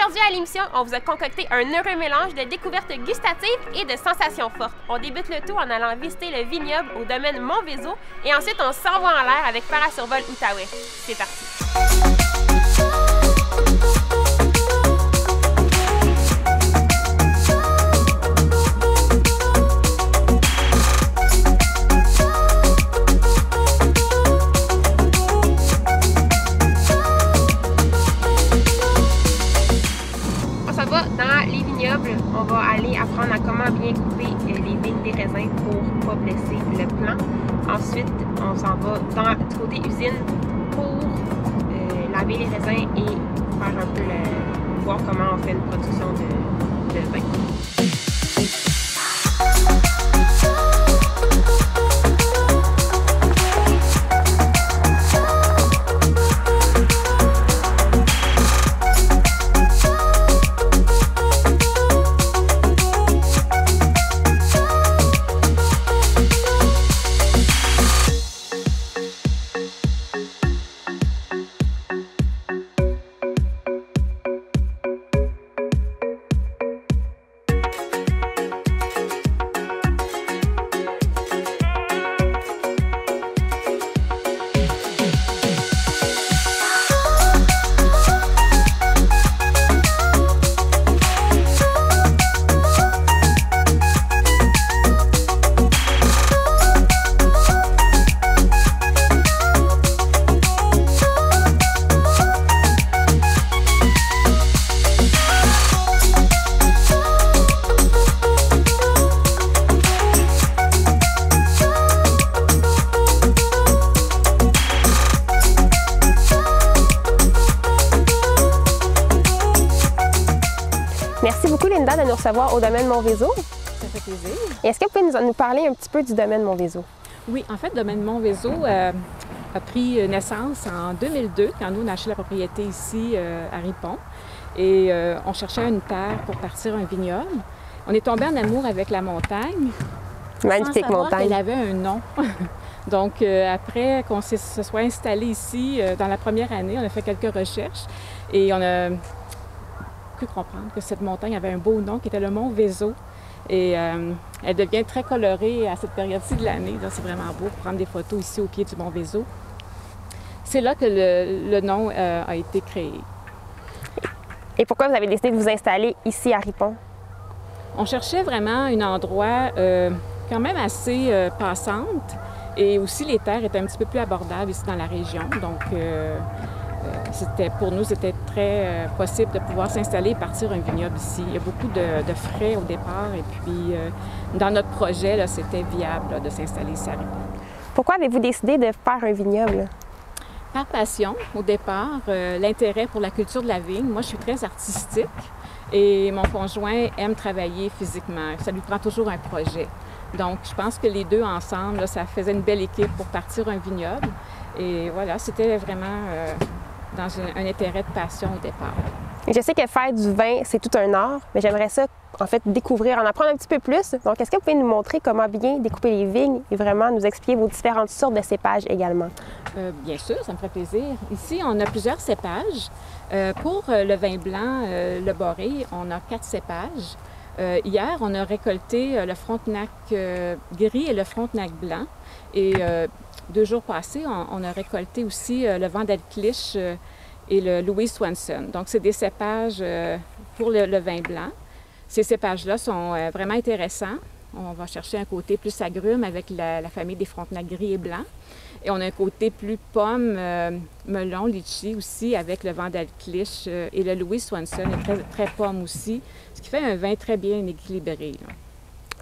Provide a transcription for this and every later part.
Aujourd'hui à l'émission, on vous a concocté un heureux mélange de découvertes gustatives et de sensations fortes. On débute le tout en allant visiter le vignoble au domaine Montvézo et ensuite on s'envoie en l'air avec Parasurvol Outaouais. C'est parti! On va aller apprendre à comment bien couper les vignes des raisins pour pas blesser le plant. Ensuite, on s'en va dans du côté usine pour laver les raisins et faire un peu voir comment on fait une production de vin. Merci beaucoup, Linda, de nous recevoir au domaine Montvézo. Ça fait plaisir. Est-ce que vous pouvez nous parler un petit peu du domaine Montvézo? Oui, en fait, le domaine Montvézo a pris naissance en 2002, quand nous, on a acheté la propriété ici à Ripon. Et on cherchait une terre pour partir un vignoble. On est tombé en amour avec la montagne. Magnifique montagne. Elle avait un nom. Donc, après qu'on se soit installé ici, dans la première année, on a fait quelques recherches et on a pu comprendre que cette montagne avait un beau nom qui était le mont Vézo. Et elle devient très colorée à cette période-ci de l'année. C'est vraiment beau pour prendre des photos ici au pied du mont Vézo. C'est là que le nom a été créé. Et pourquoi vous avez décidé de vous installer ici à Ripon? On cherchait vraiment un endroit quand même assez passante et aussi les terres étaient un petit peu plus abordables ici dans la région. Donc, pour nous, c'était très possible de pouvoir s'installer et partir un vignoble ici. Il y a beaucoup de frais au départ et puis dans notre projet, c'était viable de s'installer ici à Ripon. Pourquoi avez-vous décidé de faire un vignoble? Par passion, au départ, l'intérêt pour la culture de la vigne. Moi, je suis très artistique et mon conjoint aime travailler physiquement. Ça lui prend toujours un projet. Donc, je pense que les deux ensemble, ça faisait une belle équipe pour partir un vignoble. Et voilà, c'était vraiment dans un intérêt de passion au départ. Je sais que faire du vin, c'est tout un art, mais j'aimerais ça, en fait, découvrir, en apprendre un petit peu plus. Donc, est-ce que vous pouvez nous montrer comment bien découper les vignes et vraiment nous expliquer vos différentes sortes de cépages également? Bien sûr, ça me ferait plaisir. Ici, on a plusieurs cépages. Pour le vin blanc, le Boré, on a 4 cépages. Hier, on a récolté le Frontenac gris et le Frontenac blanc. Et 2 jours passés, on a récolté aussi le Vandalclich et le Louis Swanson. Donc, c'est des cépages pour le vin blanc. Ces cépages-là sont vraiment intéressants. On va chercher un côté plus agrume avec la famille des Frontenac gris et blancs. Et on a un côté plus pomme, melon, litchi aussi avec le Vandalclich et le Louis Swanson est très, très pomme aussi, ce qui fait un vin très bien équilibré. Là.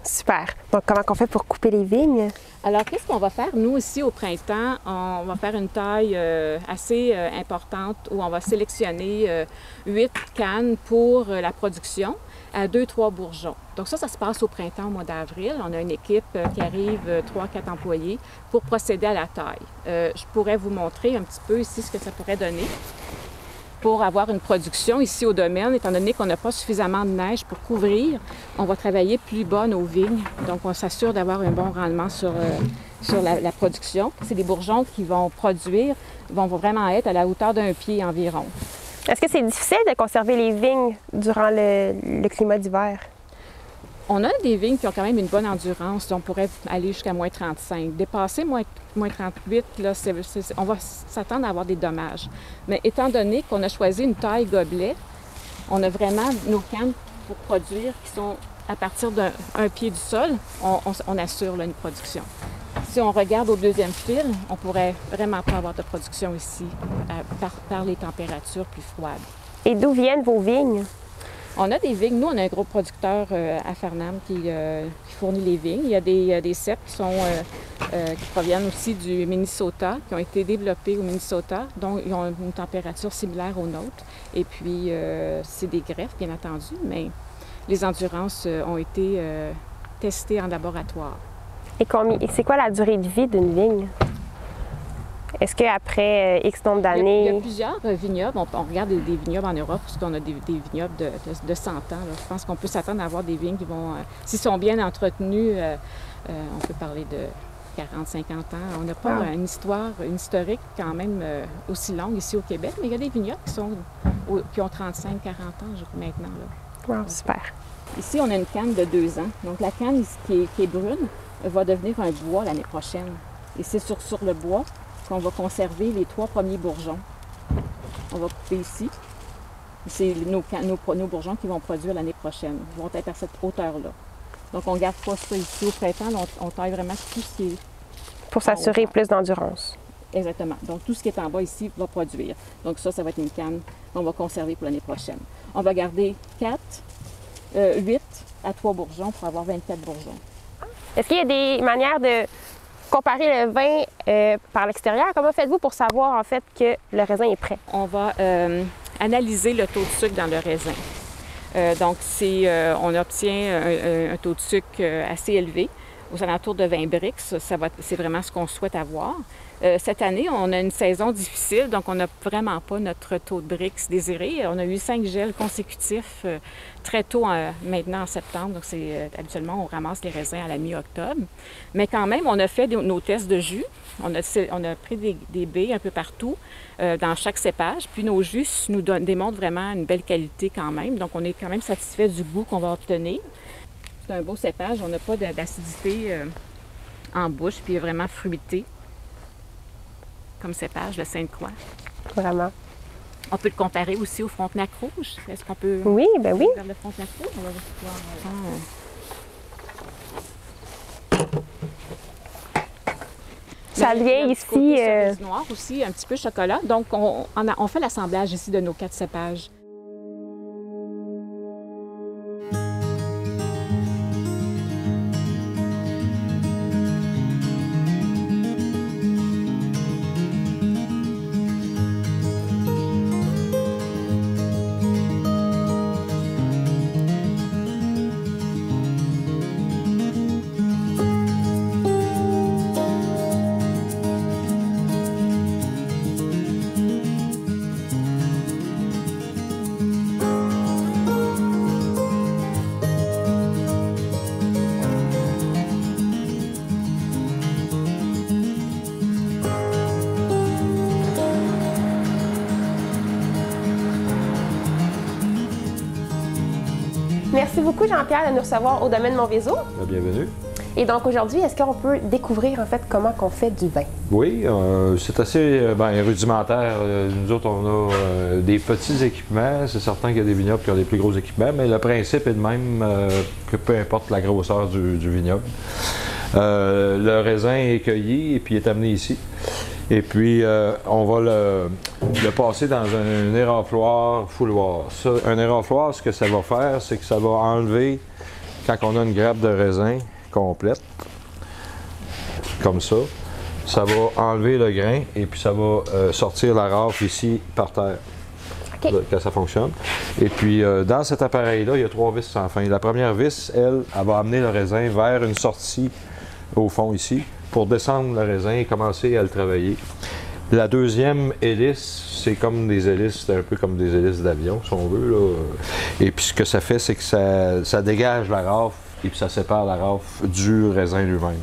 Super. Donc, comment on fait pour couper les vignes? Alors, qu'est-ce qu'on va faire? Nous, ici, au printemps, on va faire une taille assez importante où on va sélectionner 8 cannes pour la production à 2-3 bourgeons. Donc ça se passe au printemps, au mois d'avril. On a une équipe qui arrive, 3-4 employés, pour procéder à la taille. Je pourrais vous montrer un petit peu ici ce que ça pourrait donner. Pour avoir une production ici au domaine, étant donné qu'on n'a pas suffisamment de neige pour couvrir, on va travailler plus bas nos vignes. Donc, on s'assure d'avoir un bon rendement sur la production. C'est des bourgeons qui vont produire, vont vraiment être à la hauteur d'un pied environ. Est-ce que c'est difficile de conserver les vignes durant le climat d'hiver? On a des vignes qui ont quand même une bonne endurance. On pourrait aller jusqu'à moins 35. Dépasser moins 38, là, on va s'attendre à avoir des dommages. Mais étant donné qu'on a choisi une taille gobelet, on a vraiment nos cannes pour produire qui sont à partir d'un pied du sol, on assure là, une production. Si on regarde au deuxième fil, on pourrait vraiment pas avoir de production ici par les températures plus froides. Et d'où viennent vos vignes? On a des vignes. Nous, on a un gros producteur à Farnham qui fournit les vignes. Il y a des cèpes qui proviennent aussi du Minnesota, qui ont été développés au Minnesota, donc ils ont une température similaire aux nôtres. Et puis, c'est des greffes, bien entendu, mais les endurances ont été testées en laboratoire. Et c'est quoi la durée de vie d'une vigne? Est-ce qu'après X nombre d'années... Il y a plusieurs vignobles. On regarde des vignobles en Europe, parce qu'on a des vignobles de 100 ans. Là. Je pense qu'on peut s'attendre à avoir des vignes qui vont... S'ils sont bien entretenus, on peut parler de 40, 50 ans. On n'a pas une historique quand même aussi longue ici au Québec, mais il y a des vignobles qui ont 35, 40 ans maintenant. Là. Wow, super. Ici, on a une canne de 2 ans. Donc la canne qui est brune va devenir un bois l'année prochaine. Et c'est sur le bois qu'on va conserver les 3 premiers bourgeons. On va couper ici. C'est nos bourgeons qui vont produire l'année prochaine. Ils vont être à cette hauteur-là. Donc, on ne garde pas ça ici au printemps. On taille vraiment tout ce qui est... Pour s'assurer plus d'endurance. Exactement. Donc, tout ce qui est en bas ici va produire. Donc, ça va être une canne qu'on va conserver pour l'année prochaine. On va garder 8 à 3 bourgeons pour avoir 24 bourgeons. Est-ce qu'il y a des manières de comparer le vin par l'extérieur? Comment faites-vous pour savoir en fait que le raisin est prêt? On va analyser le taux de sucre dans le raisin. Donc, on obtient un taux de sucre assez élevé, aux alentours de 20 Brix. C'est vraiment ce qu'on souhaite avoir. Cette année, on a une saison difficile, donc on n'a vraiment pas notre taux de Brix désiré. On a eu 5 gels consécutifs très tôt maintenant en septembre. Donc, habituellement, on ramasse les raisins à la mi-octobre. Mais quand même, on a fait nos tests de jus. On a pris des baies un peu partout dans chaque cépage. Puis nos jus nous démontrent vraiment une belle qualité quand même. Donc, on est quand même satisfait du goût qu'on va obtenir. C'est un beau cépage. On n'a pas d'acidité en bouche, puis il est vraiment fruité comme cépage, le Sainte-Croix. Vraiment. On peut le comparer aussi au Frontenac rouge. Est-ce qu'on peut... Oui, ben oui. Vers le Frontenac rouge, on va pouvoir... Ça vient ici... noir aussi, un petit peu chocolat. Donc, on fait l'assemblage ici de nos 4 cépages. Merci beaucoup, Jean-Pierre, de nous recevoir au domaine Monvézo. Bienvenue. Et donc aujourd'hui, est-ce qu'on peut découvrir en fait comment on fait du vin? Oui, c'est assez rudimentaire. Nous autres, on a des petits équipements. C'est certain qu'il y a des vignobles qui ont des plus gros équipements, mais le principe est le même que peu importe la grosseur du vignoble. Le raisin est cueilli et puis est amené ici. Et puis, on va le passer dans un érafloir fouloir. Ça, un érafloir, ce que ça va faire, c'est que ça va enlever, quand on a une grappe de raisin complète, comme ça va enlever le grain et puis ça va sortir la rafle ici par terre. Okay. Que ça fonctionne. Et puis, dans cet appareil-là, il y a 3 vis sans fin. La première vis, elle va amener le raisin vers une sortie au fond ici, pour descendre le raisin et commencer à le travailler. La deuxième hélice, c'est comme des hélices, c'est un peu comme des hélices d'avion, si on veut, là. Et puis ce que ça fait, c'est que ça dégage la rafle et puis ça sépare la rafle du raisin lui-même.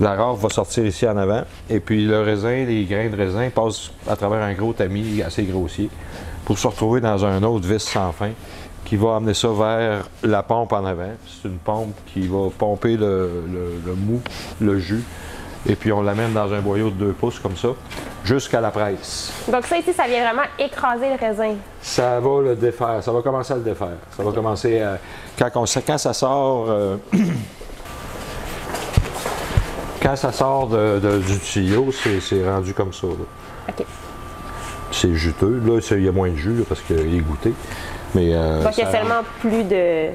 La rafle va sortir ici en avant et puis le raisin, les grains de raisin passent à travers un gros tamis assez grossier pour se retrouver dans un autre vis sans fin qui va amener ça vers la pompe en avant. C'est une pompe qui va pomper le mou, le jus, et puis on l'amène dans un boyau de 2 pouces comme ça, jusqu'à la presse. Donc ça ici, ça vient vraiment écraser le raisin. Ça va le défaire, ça va commencer à le défaire. Ça va commencer à... Quand ça sort... quand ça sort du tuyau, c'est rendu comme ça. OK. C'est juteux. Là, il y a moins de jus là, parce qu'il est goûté. Mais, donc, il y a seulement plus de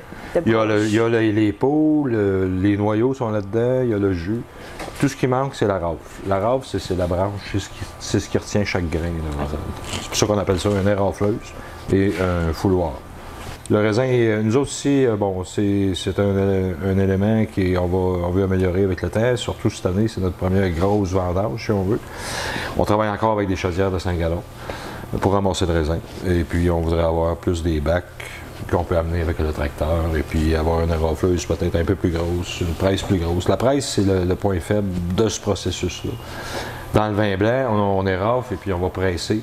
il y a les peaux, les noyaux sont là-dedans, il y a le jus. Tout ce qui manque, c'est la rafle. La rafle, c'est la branche, c'est ce qui retient chaque grain. C'est pour ça qu'on appelle ça une érafleuse et un fouloir. Le raisin, nous autres ici, bon, c'est un élément qu'on veut améliorer avec le temps. Surtout cette année, c'est notre première grosse vendange, si on veut. On travaille encore avec des chaudières de 5 gallons pour ramasser le raisin. Et puis, on voudrait avoir plus des bacs qu'on peut amener avec le tracteur. Et puis, avoir une érafleuse peut-être un peu plus grosse, une presse plus grosse. La presse, c'est le point faible de ce processus-là. Dans le vin blanc, on érafle et puis on va presser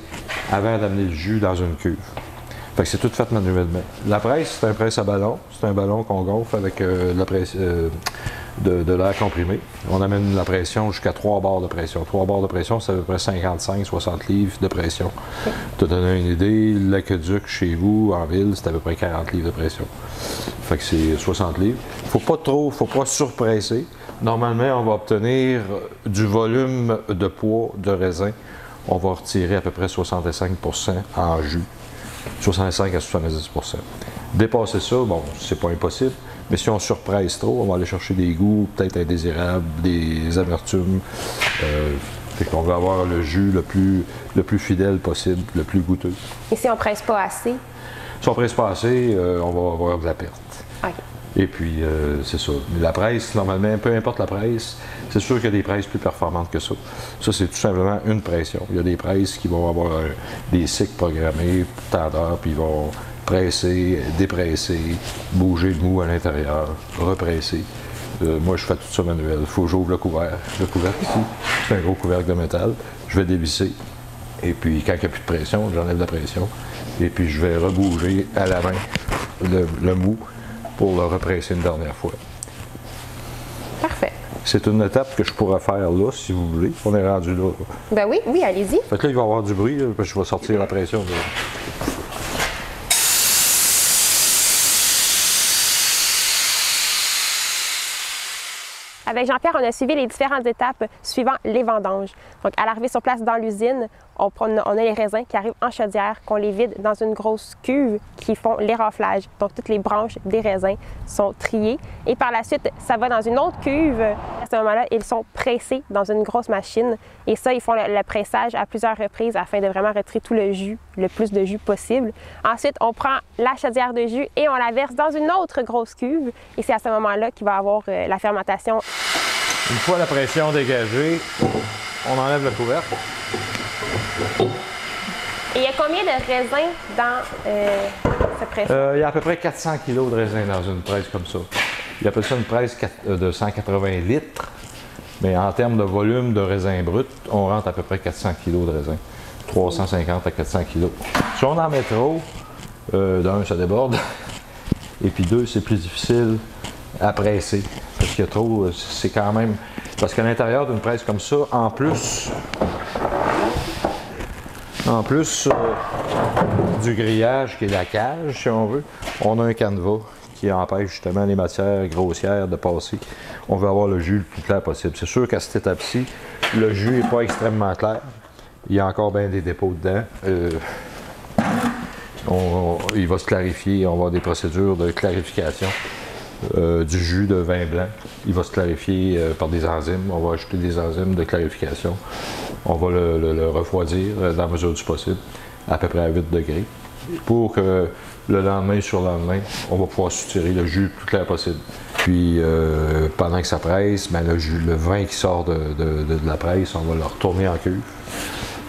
avant d'amener le jus dans une cuve. Fait que c'est tout fait manuellement. La presse, c'est un presse à ballon. C'est un ballon qu'on gonfle avec de l'air comprimé. On amène la pression jusqu'à 3 bars de pression. 3 bars de pression, c'est à peu près 55-60 livres de pression. Pour te donner une idée, l'aqueduc chez vous, en ville, c'est à peu près 40 livres de pression. Fait que c'est 60 livres. Faut pas surpresser. Normalement, on va obtenir du volume de poids de raisin. On va retirer à peu près 65 % en jus. 65 à 70 %. Dépasser ça, bon, c'est pas impossible, mais si on surpresse trop, on va aller chercher des goûts peut-être indésirables, des amertumes. Fait qu'on va avoir le jus le plus fidèle possible, le plus goûteux. Et si on presse pas assez? Si on presse pas assez, on va avoir de la perte. OK. Et puis, c'est ça. Mais la presse, normalement, peu importe la presse, c'est sûr qu'il y a des presses plus performantes que ça. Ça, c'est tout simplement une pression. Il y a des presses qui vont avoir des cycles programmés, tant d'heures, puis ils vont presser, dépresser, bouger le mou à l'intérieur, represser. Moi, je fais tout ça manuel. Il faut que j'ouvre le couvercle. Le couvercle ici, c'est un gros couvercle de métal. Je vais dévisser. Et puis, quand il n'y a plus de pression, j'enlève la pression. Et puis, je vais rebouger à la main le mou pour le represser une dernière fois. Parfait. C'est une étape que je pourrais faire là, si vous voulez. On est rendu là. Ben oui, allez-y. Fait que là, il va y avoir du bruit, là, parce que je vais sortir la pression. Là. Avec Jean-Pierre, on a suivi les différentes étapes suivant les vendanges. Donc, à l'arrivée sur place dans l'usine, on a les raisins qui arrivent en chaudière, qu'on les vide dans une grosse cuve qui font l'éraflage. Donc, toutes les branches des raisins sont triées. Et par la suite, ça va dans une autre cuve. À ce moment-là, ils sont pressés dans une grosse machine. Et ça, ils font le pressage à plusieurs reprises afin de vraiment retirer tout le jus, le plus de jus possible. Ensuite, on prend la chaudière de jus et on la verse dans une autre grosse cuve. Et c'est à ce moment-là qu'il va y avoir la fermentation. Une fois la pression dégagée, on enlève le couvercle. Et il y a combien de raisins dans cette presse? Il y a à peu près 400 kg de raisin dans une presse comme ça. Ils appellent ça une presse de 180 litres, mais en termes de volume de raisin brut, on rentre à peu près 400 kg de raisin. 350 à 400 kg. Si on en met trop, d'un, ça déborde, et puis deux, c'est plus difficile à presser. Parce qu'il y a trop, c'est quand même... Parce qu'à l'intérieur d'une presse comme ça, en plus du grillage qui est la cage, si on veut, on a un canevas qui empêche justement les matières grossières de passer. On veut avoir le jus le plus clair possible. C'est sûr qu'à cette étape-ci, le jus n'est pas extrêmement clair. Il y a encore bien des dépôts dedans. Il va se clarifier, on va avoir des procédures de clarification du jus de vin blanc. Il va se clarifier par des enzymes. On va ajouter des enzymes de clarification. On va le refroidir dans la mesure du possible, à peu près à 8 degrés, pour que le lendemain sur le lendemain, on va pouvoir soutirer le jus le plus clair possible. Puis, pendant que ça presse, ben, le vin qui sort de la presse, on va le retourner en cuve.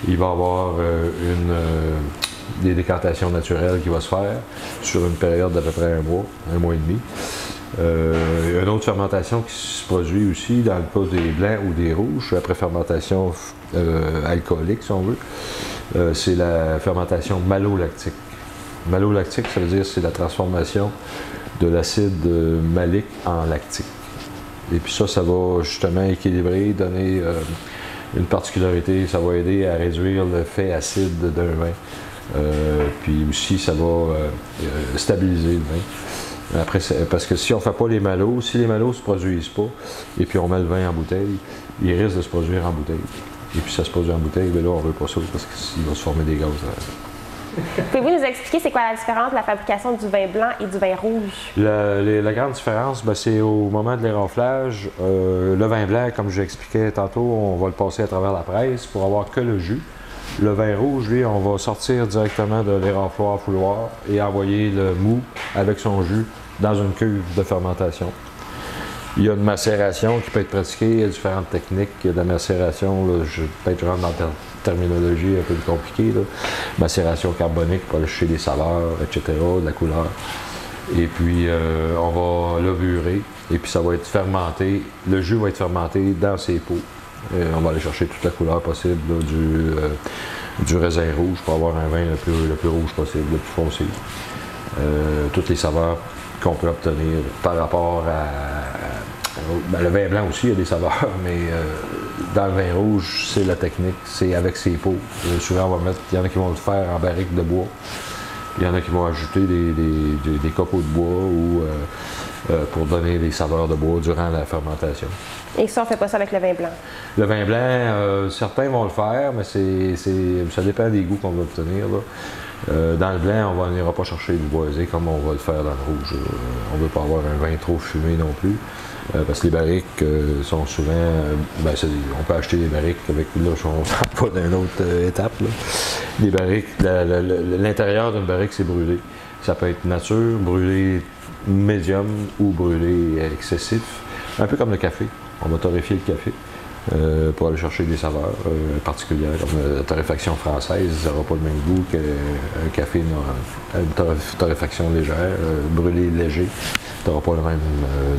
Il va y avoir des décantations naturelles qui vont se faire sur une période d'à peu près un mois et demi. Il y a une autre fermentation qui se produit aussi dans le cas des blancs ou des rouges, après fermentation alcoolique si on veut. c'est la fermentation malolactique. Malolactique, ça veut dire c'est la transformation de l'acide malique en lactique. Et puis ça va justement équilibrer, donner une particularité, ça va aider à réduire l'effet acide d'un vin. Puis aussi, ça va stabiliser le vin. Après, parce que si on ne fait pas les malos, si les malos ne se produisent pas, et puis on met le vin en bouteille, il risque de se produire en bouteille. Et puis ça se produit en bouteille, mais là, on ne veut pas ça parce qu'il va se former des gaz. Pouvez-vous nous expliquer c'est quoi la différence de la fabrication du vin blanc et du vin rouge? La grande différence, c'est au moment de l'éraflage. Le vin blanc, comme je l'expliquais tantôt, on va le passer à travers la presse pour avoir que le jus. Le vin rouge, lui, on va sortir directement de l'érafloir fouloir et envoyer le mou avec son jus dans une cuve de fermentation. Il y a une macération qui peut être pratiquée, il y a différentes techniques. Il y a de la macération, peut-être je rentre dans la terminologie un peu compliquée, là. Macération carbonique pour aller chercher des saveurs, etc., de la couleur. Et puis on va levurer, et puis ça va être fermenté. Le jus va être fermenté dans ses pots. On va aller chercher toute la couleur possible là, du raisin rouge pour avoir un vin le plus rouge possible, le plus foncé. Toutes les saveurs qu'on peut obtenir par rapport à... le vin blanc aussi, il y a des saveurs, mais dans le vin rouge, c'est la technique, c'est avec ses pots. Souvent, on va mettre, il y en a qui vont le faire en barrique de bois, il y en a qui vont ajouter des copeaux de bois ou pour donner des saveurs de bois durant la fermentation. Et ça, on ne fait pas ça avec le vin blanc? Le vin blanc, certains vont le faire, mais ça dépend des goûts qu'on va obtenir, là. Dans le blanc, on n'ira pas chercher du boisé comme on va le faire dans le rouge. On ne veut pas avoir un vin trop fumé non plus. Parce que les barriques sont souvent... on peut acheter des barriques avec... Là, on ne sort pas d'une autre étape. Là. Les barriques, l'intérieur d'une barrique, c'est brûlé. Ça peut être nature, brûlé médium ou brûlé excessif. Un peu comme le café. On va torréfier le café. Pour aller chercher des saveurs particulières, comme la torréfaction française, ça n'aura pas le même goût qu'un café, une torréfaction légère, brûlé léger, tu n'auras pas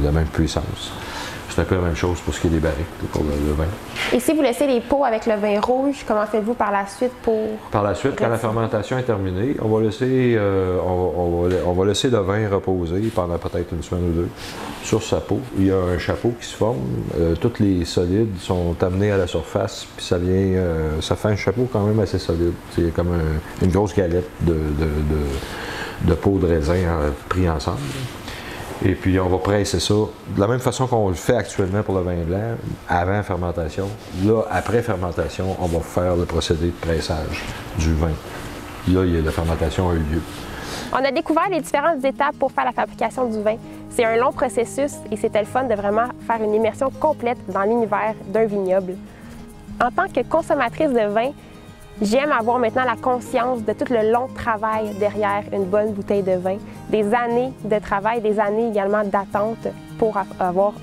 la même puissance. C'est un peu la même chose pour ce qui est des barriques, pour le vin. Et si vous laissez les pots avec le vin rouge, comment faites-vous par la suite pour... Par la suite, quand la fermentation est terminée, on va laisser, on va laisser le vin reposer pendant peut-être une semaine ou deux sur sa peau. Il y a un chapeau qui se forme. Tous les solides sont amenés à la surface, puis ça fait un chapeau quand même assez solide. C'est comme une grosse galette de peau de raisin pris ensemble. Et puis on va presser ça de la même façon qu'on le fait actuellement pour le vin blanc, avant fermentation. Là, après fermentation, on va faire le procédé de pressage du vin. Là, la fermentation a eu lieu. On a découvert les différentes étapes pour faire la fabrication du vin. C'est un long processus et c'était le fun de vraiment faire une immersion complète dans l'univers d'un vignoble. En tant que consommatrice de vin, j'aime avoir maintenant la conscience de tout le long travail derrière une bonne bouteille de vin, des années de travail, des années également d'attente pour avoir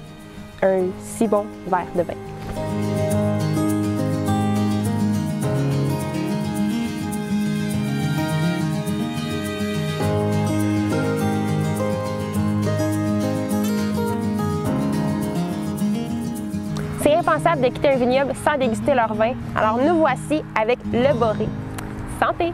un si bon verre de vin. C'est impensable de quitter un vignoble sans déguster leur vin. Alors nous voici avec Le Boré. Santé!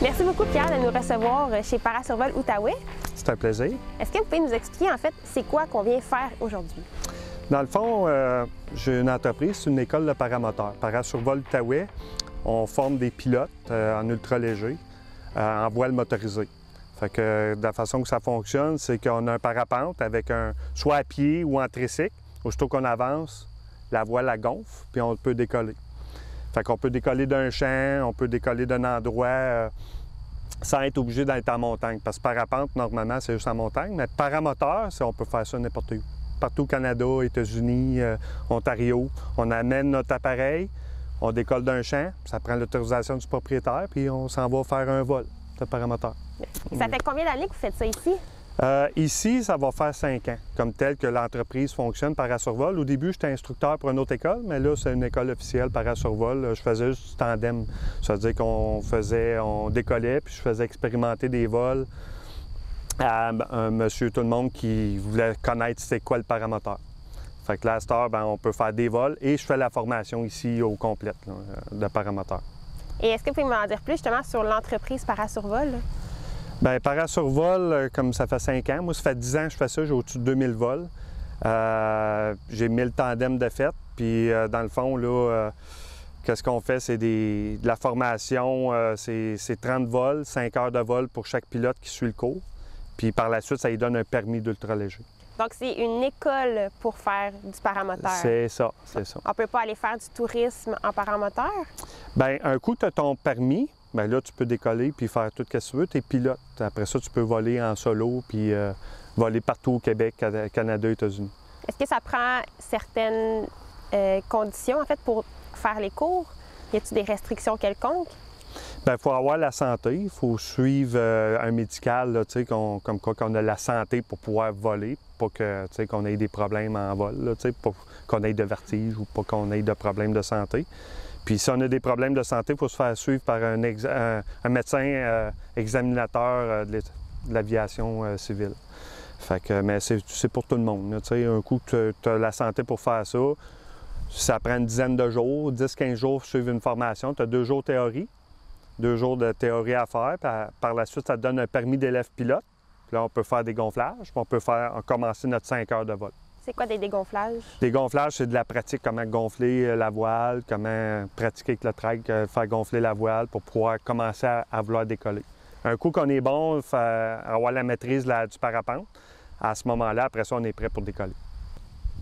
Merci beaucoup, Pierre, de nous recevoir chez Parasurvol Outaouais. C'est un plaisir. Est-ce que vous pouvez nous expliquer, en fait, c'est quoi qu'on vient faire aujourd'hui? Dans le fond, j'ai une entreprise, c'est une école de paramoteurs. Parasurvol Outaouais, on forme des pilotes en ultra-léger, en voile motorisée. Fait que de la façon que ça fonctionne, c'est qu'on a un parapente avec soit à pied ou en tricycle. Aussitôt qu'on avance, la voile la gonfle, puis on peut décoller. Fait qu'on peut décoller d'un champ, on peut décoller d'un endroit sans être obligé d'être en montagne. Parce que parapente, normalement, c'est juste en montagne, mais paramoteur, on peut faire ça n'importe où. Partout au Canada, États-Unis, Ontario, on amène notre appareil, on décolle d'un champ, ça prend l'autorisation du propriétaire, puis on s'en va faire un vol de paramoteur. Ça fait combien d'années que vous faites ça ici? Ici, ça va faire 5 ans, comme tel que l'entreprise fonctionne Parasurvol. Au début, j'étais instructeur pour une autre école, mais là, c'est une école officielle Parasurvol. Je faisais juste du tandem. Ça veut dire on décollait, puis je faisais expérimenter des vols à un monsieur tout le monde qui voulait connaître c'est quoi le paramoteur. Fait que là, à cette heure, on peut faire des vols et je fais la formation ici au complète là, de paramoteur. Et est-ce que vous pouvez m'en dire plus justement sur l'entreprise Parasurvol? Bien, Parasurvol, comme ça fait 5 ans, moi, ça fait 10 ans que je fais ça, j'ai au-dessus de 2000 vols. J'ai 1000 tandems de fait, puis dans le fond, là, qu'est-ce qu'on fait? C'est de la formation, c'est 30 vols, 5 heures de vol pour chaque pilote qui suit le cours. Puis par la suite, ça lui donne un permis d'ultra-léger. Donc, c'est une école pour faire du paramoteur. C'est ça, c'est ça. On ne peut pas aller faire du tourisme en paramoteur? Bien, un coup, tu as ton permis, bien là, tu peux décoller puis faire tout ce que tu veux. Tu es pilote. Après ça, tu peux voler en solo puis voler partout au Québec, Canada, États-Unis. Est-ce que ça prend certaines conditions, en fait, pour faire les cours? Y a-t-il des restrictions quelconques? Bien, il faut avoir la santé, il faut suivre un médical, là, comme quoi qu'on a la santé pour pouvoir voler, pas que, qu'on ait des problèmes en vol, là, pas qu'on ait de vertige ou pas qu'on ait de problèmes de santé. Puis si on a des problèmes de santé, il faut se faire suivre par un médecin examinateur de l'aviation civile. Fait que, mais c'est pour tout le monde. Là, un coup que tu as la santé pour faire ça, ça prend une dizaine de jours, 10-15 jours pour suivre une formation. Tu as 2 jours théorie. 2 jours de théorie à faire, puis par la suite, ça te donne un permis d'élève pilote. Puis là, on peut faire des gonflages, puis on peut commencer notre 5 heures de vol. C'est quoi des dégonflages? Des gonflages, c'est de la pratique, comment gonfler la voile, comment pratiquer avec le track, faire gonfler la voile pour pouvoir commencer à vouloir décoller. Un coup qu'on est bon, avoir la maîtrise du parapente, à ce moment-là, après ça, on est prêt pour décoller.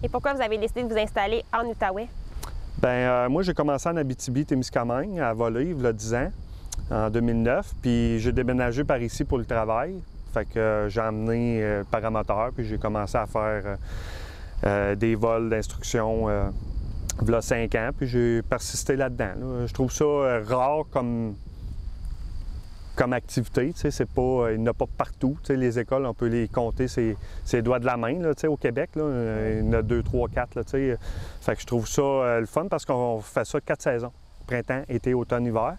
Et pourquoi vous avez décidé de vous installer en Outaouais? Bien, moi, j'ai commencé en Abitibi-Témiscamingue à voler, il y a 10 ans. En 2009, puis j'ai déménagé par ici pour le travail. Fait que j'ai emmené paramoteur, puis j'ai commencé à faire des vols d'instruction il y a 5 ans, puis j'ai persisté là-dedans. Là. Je trouve ça rare comme activité, c'est pas, il n'y en a pas partout. Les écoles, on peut les compter ses doigts de la main là, au Québec. Là, il y en a 2, 3, 4. Là, fait que je trouve ça le fun parce qu'on fait ça 4 saisons. Printemps, été, automne, hiver.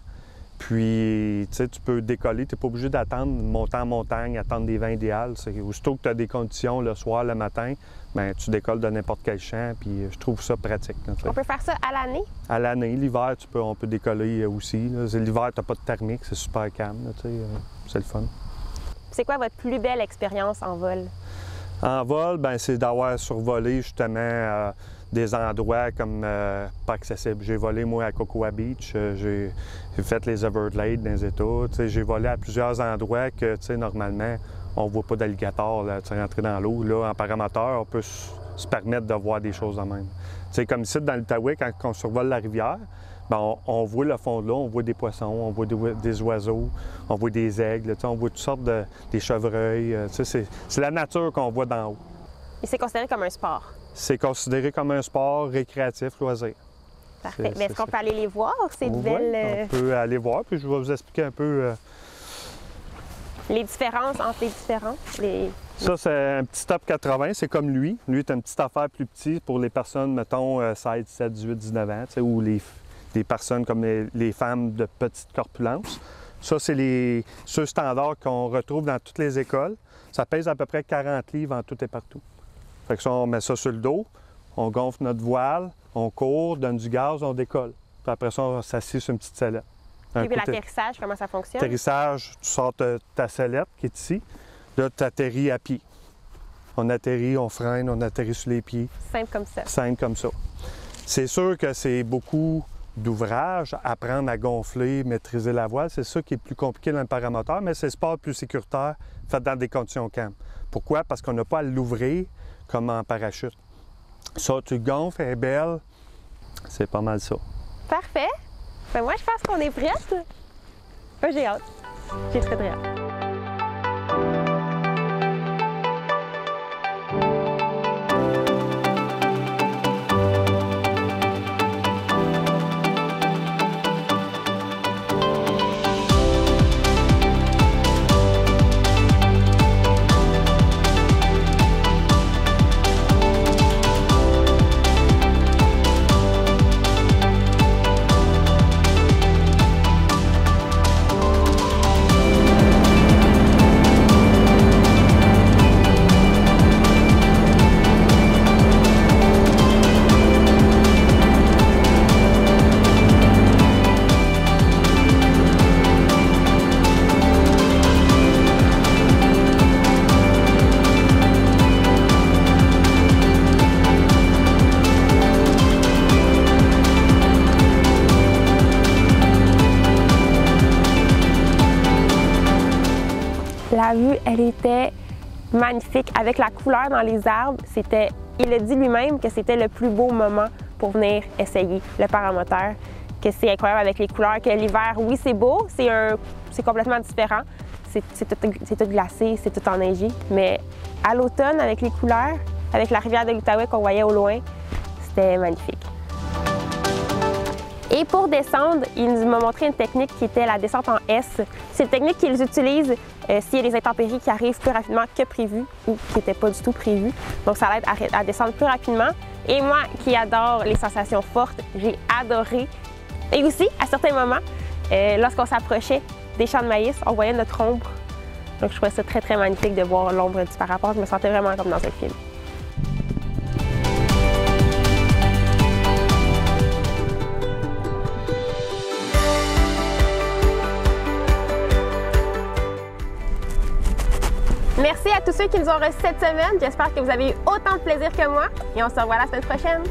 Puis, tu peux décoller, tu n'es pas obligé d'attendre, monter en montagne, attendre des vents idéaux. Aussitôt que tu as des conditions le soir, le matin, bien, tu décolles de n'importe quel champ, puis je trouve ça pratique. Là, on peut faire ça à l'année? À l'année. L'hiver, on peut décoller aussi. L'hiver, tu n'as pas de thermique, c'est super calme, c'est le fun. C'est quoi votre plus belle expérience en vol? En vol, bien, c'est d'avoir survolé justement des endroits comme pas accessibles. J'ai volé, moi, à Cocoa Beach. J'ai fait les Everglades dans les États. J'ai volé à plusieurs endroits que, normalement, on ne voit pas d'alligators rentrer dans l'eau. Là, en paramoteur, on peut se permettre de voir des choses de même. Comme ici, dans l'Outaouais, quand on survole la rivière, bien, on voit le fond de l'eau, on voit des poissons, on voit des oiseaux, on voit des aigles, on voit toutes sortes des chevreuils. C'est la nature qu'on voit d'en haut. Et c'est considéré comme un sport? C'est considéré comme un sport récréatif, loisir. Parfait. Est-ce qu'on peut aller les voir, ces belles... On peut aller voir, puis je vais vous expliquer un peu... Les différences entre les différents? Ça, c'est un petit top 80, c'est comme lui. Lui est une petite affaire plus petit pour les personnes, mettons, 16, 17, 18, 19 ans, ou les personnes comme les femmes de petite corpulence. Ça, c'est ceux standards qu'on retrouve dans toutes les écoles. Ça pèse à peu près 40 livres en tout et partout. Fait que ça, on met ça sur le dos, on gonfle notre voile, on court, donne du gaz, on décolle. Puis après ça, on s'assied sur une petite sellette. Et puis l'atterrissage, comment ça fonctionne? L'atterrissage, tu sors ta sellette qui est ici. Là, tu atterris à pied. On atterrit, on freine, on atterrit sur les pieds. Simple comme ça. Simple comme ça. C'est sûr que c'est beaucoup d'ouvrages, apprendre à gonfler, maîtriser la voile. C'est ça qui est plus compliqué dans le paramoteur, mais c'est le sport plus sécuritaire fait dans des conditions calmes. Pourquoi? Parce qu'on n'a pas à l'ouvrir comme en parachute. Ça, tu gonfles, elle est belle. C'est pas mal ça. Parfait. Ben moi, je pense qu'on est prête. Ben, j'ai hâte. J'ai très hâte. La vue, elle était magnifique. Avec la couleur dans les arbres, il a dit lui-même que c'était le plus beau moment pour venir essayer le paramoteur, que c'est incroyable avec les couleurs, que l'hiver, oui, c'est beau, c'est complètement différent. C'est tout glacé, c'est tout enneigé, mais à l'automne, avec les couleurs, avec la rivière de l'Outaouais qu'on voyait au loin, c'était magnifique. Et pour descendre, il nous m'a montré une technique qui était la descente en S. C'est une technique qu'ils utilisent s'il y a des intempéries qui arrivent plus rapidement que prévu ou qui n'étaient pas du tout prévues. Donc ça l'aide à descendre plus rapidement. Et moi qui adore les sensations fortes, j'ai adoré. Et aussi, à certains moments, lorsqu'on s'approchait des champs de maïs, on voyait notre ombre. Donc je trouvais ça très, très magnifique de voir l'ombre du parapente. Je me sentais vraiment comme dans un film. Merci à tous ceux qui nous ont reçus cette semaine. J'espère que vous avez eu autant de plaisir que moi et on se revoit la semaine prochaine.